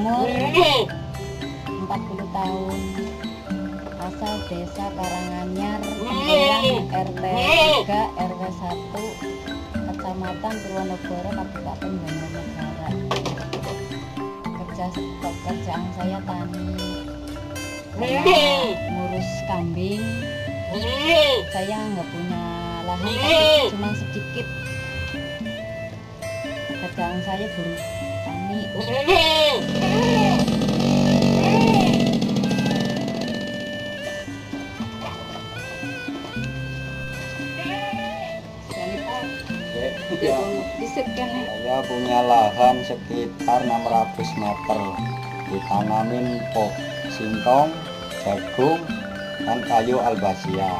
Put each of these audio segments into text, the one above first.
umur 40 tahun, asal desa Karanganyar, RT 3 RW 1, Kecamatan Purwonegoro, Kabupaten Banjarnegara. Pekerjaan saya tani, ngurus kambing. Saya nggak punya lahan, tapi cuma sedikit. Pekerjaan saya buruh tani. Saya punya lahan sekitar 600 meter, ditanamin singkong, jagung, dan kayu albasia.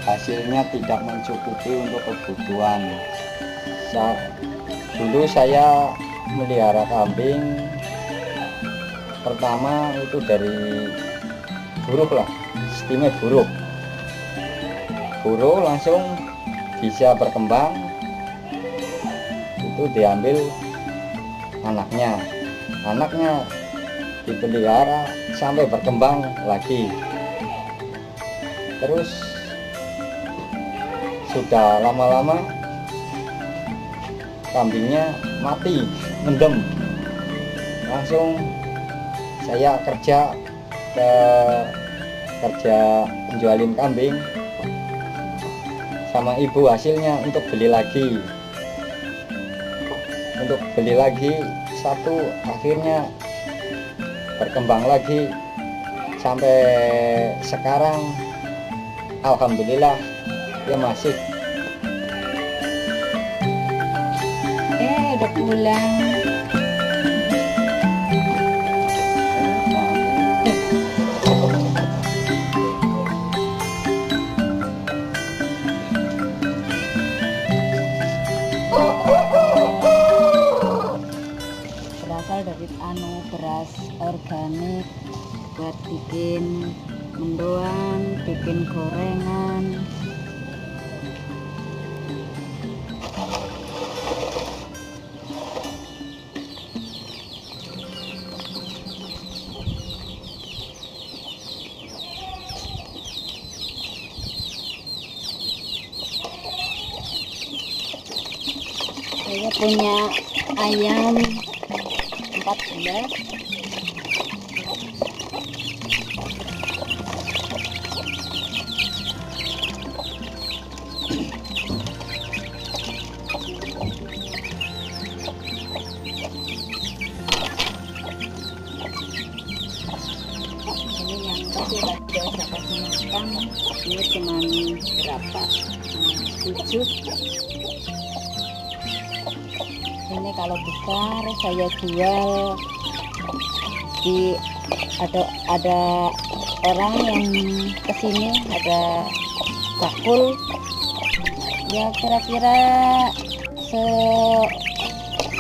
Hasilnya tidak mencukupi untuk kebutuhan. Dulu saya melihara kambing, pertama itu dari buruk lah, sistemnya buruk langsung bisa berkembang, itu diambil anaknya dipelihara sampai berkembang lagi, terus sudah lama-lama kambingnya mati, mendem. Langsung saya kerja menjualin kambing sama ibu, hasilnya untuk beli lagi satu, akhirnya berkembang lagi sampai sekarang. Alhamdulillah ya masih. Udah pulang. Berasal dari beras organik buat bikin mendoan, bikin gorengan. Saya punya ayam 14. Ini yang tadi biasa kasih makan, ini cuma berapa? 7. Ini kalau besar saya jual ada orang yang kesini, ada bakul ya kira-kira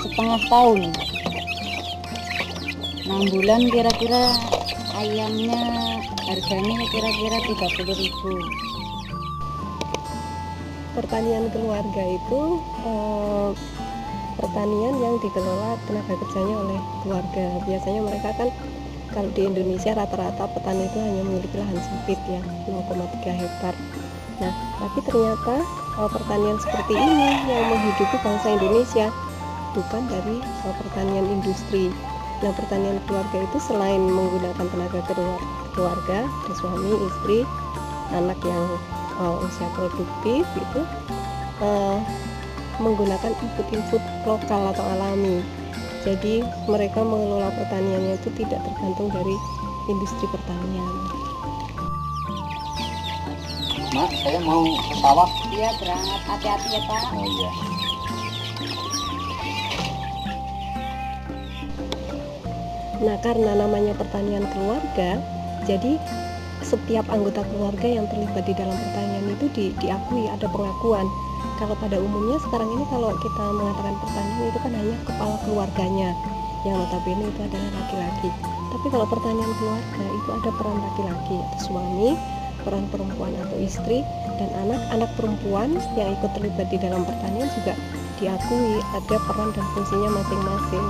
setengah tahun, 6 bulan kira-kira ayamnya harganya kira-kira 30.000. Pertanian keluarga itu pertanian yang dikelola tenaga kerjanya oleh keluarga. Biasanya mereka kan, kalau di Indonesia rata-rata petani itu hanya memiliki lahan sempit ya, 0,3 hektar. Nah, tapi ternyata pertanian seperti ini yang menghidupi bangsa Indonesia, bukan dari pertanian industri. Nah, pertanian keluarga itu selain menggunakan tenaga keluarga, suami, istri, anak yang usia produktif itu menggunakan input lokal atau alami. Jadi mereka mengelola pertaniannya itu tidak tergantung dari industri pertanian. Mak, saya mau ke sawah. Iya, berangkat, hati-hati ya Pak. Oh iya. Nah, karena namanya pertanian keluarga, jadi setiap anggota keluarga yang terlibat di dalam pertanian itu diakui, ada pengakuan. Kalau pada umumnya sekarang ini kalau kita mengatakan pertanian itu kan hanya kepala keluarganya, yang notabene itu adalah laki-laki. Tapi kalau pertanian keluarga itu ada peran laki-laki atau suami, peran perempuan atau istri, dan anak-anak perempuan yang ikut terlibat di dalam pertanian juga diakui ada peran dan fungsinya masing-masing.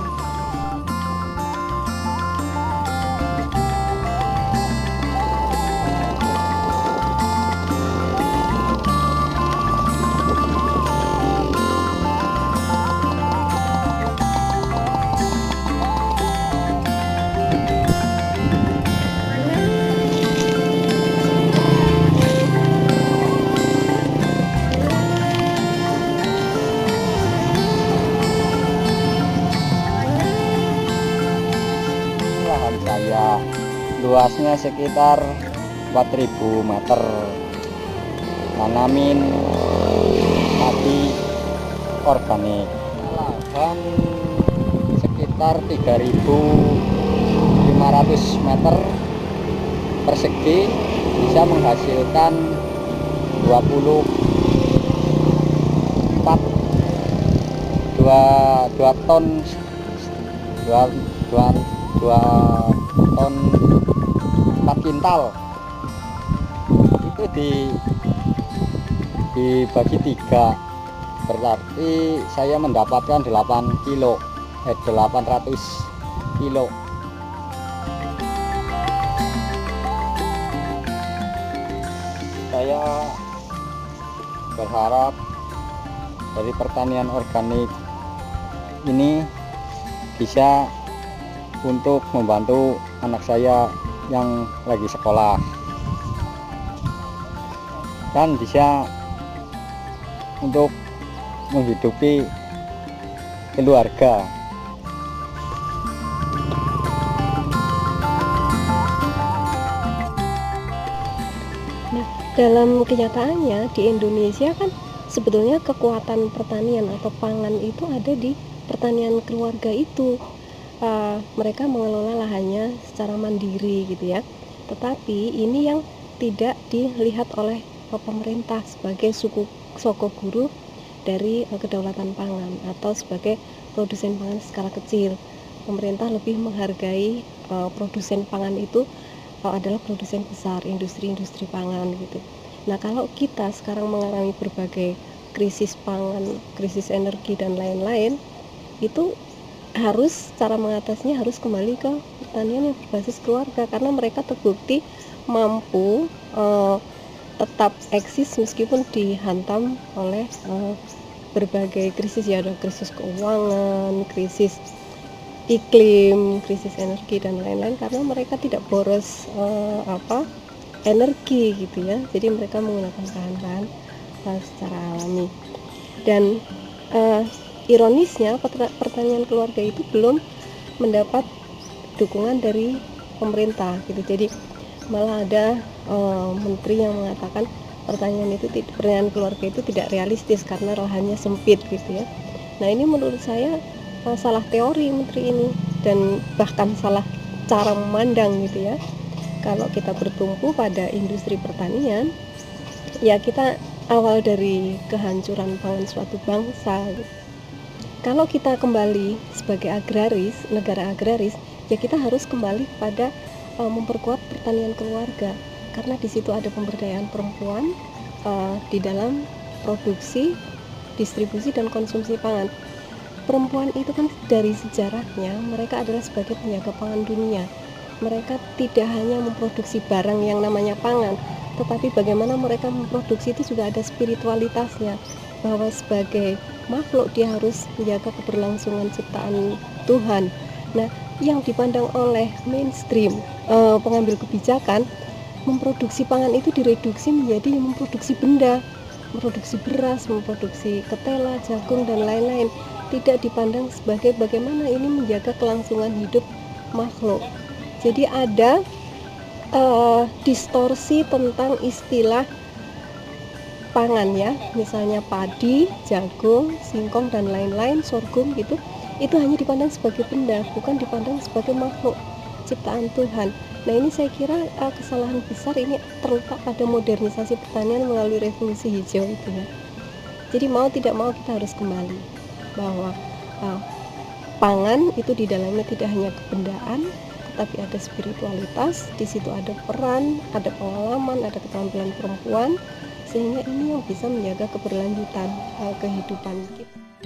luasnya sekitar 4.000 meter. Tanamin padi organik. Lahan sekitar 3.500 meter persegi, bisa menghasilkan 2 ton 4 kintal. Itu dibagi 3, berarti saya mendapatkan 800 kilo. Saya berharap dari pertanian organik ini bisa untuk membantu anak saya yang lagi sekolah, dan bisa untuk menghidupi keluarga. Nah, dalam kenyataannya di Indonesia kan sebetulnya kekuatan pertanian atau pangan itu ada di pertanian keluarga itu. Mereka mengelola lahannya secara mandiri gitu ya. Tetapi ini yang tidak dilihat oleh pemerintah sebagai soko guru dari kedaulatan pangan atau sebagai produsen pangan skala kecil. Pemerintah lebih menghargai produsen pangan itu adalah produsen besar, industri-industri pangan gitu. Nah, kalau kita sekarang mengalami berbagai krisis pangan, krisis energi dan lain-lain, itu harus cara mengatasinya harus kembali ke pertanian yang berbasis keluarga, karena mereka terbukti mampu tetap eksis meskipun dihantam oleh berbagai krisis ya, ada krisis keuangan, krisis iklim, krisis energi dan lain-lain, karena mereka tidak boros energi gitu ya. Jadi mereka menggunakan bahan-bahan secara alami. Dan ironisnya pertanian keluarga itu belum mendapat dukungan dari pemerintah gitu. Jadi malah ada menteri yang mengatakan pertanian keluarga itu tidak realistis karena lahannya sempit gitu ya. Nah, ini menurut saya salah teori menteri ini, dan bahkan salah cara memandang gitu ya. Kalau kita bertumpu pada industri pertanian, ya kita awal dari kehancuran pangan suatu bangsa gitu. Kalau kita kembali sebagai agraris, negara agraris, ya kita harus kembali pada memperkuat pertanian keluarga, karena di situ ada pemberdayaan perempuan di dalam produksi, distribusi dan konsumsi pangan. Perempuan itu kan dari sejarahnya mereka adalah sebagai penjaga pangan dunia. Mereka tidak hanya memproduksi barang yang namanya pangan, tetapi bagaimana mereka memproduksi itu juga ada spiritualitasnya, bahwa sebagai makhluk dia harus menjaga keberlangsungan ciptaan Tuhan. Nah, yang dipandang oleh mainstream pengambil kebijakan, memproduksi pangan itu direduksi menjadi memproduksi benda, memproduksi beras, memproduksi ketela, jagung dan lain-lain. Tidak dipandang sebagai bagaimana ini menjaga kelangsungan hidup makhluk. Jadi ada distorsi tentang istilah pangan ya, misalnya padi, jagung, singkong dan lain-lain, sorghum gitu, itu hanya dipandang sebagai benda, bukan dipandang sebagai makhluk ciptaan Tuhan. Nah, ini saya kira kesalahan besar ini terletak pada modernisasi pertanian melalui revolusi hijau itu ya. Jadi mau tidak mau kita harus kembali bahwa pangan itu di dalamnya tidak hanya kebendaan, tetapi ada spiritualitas, di situ ada peran, ada pengalaman, ada keterampilan perempuan, sehingga ini yang bisa menjaga keberlanjutan kehidupan kita.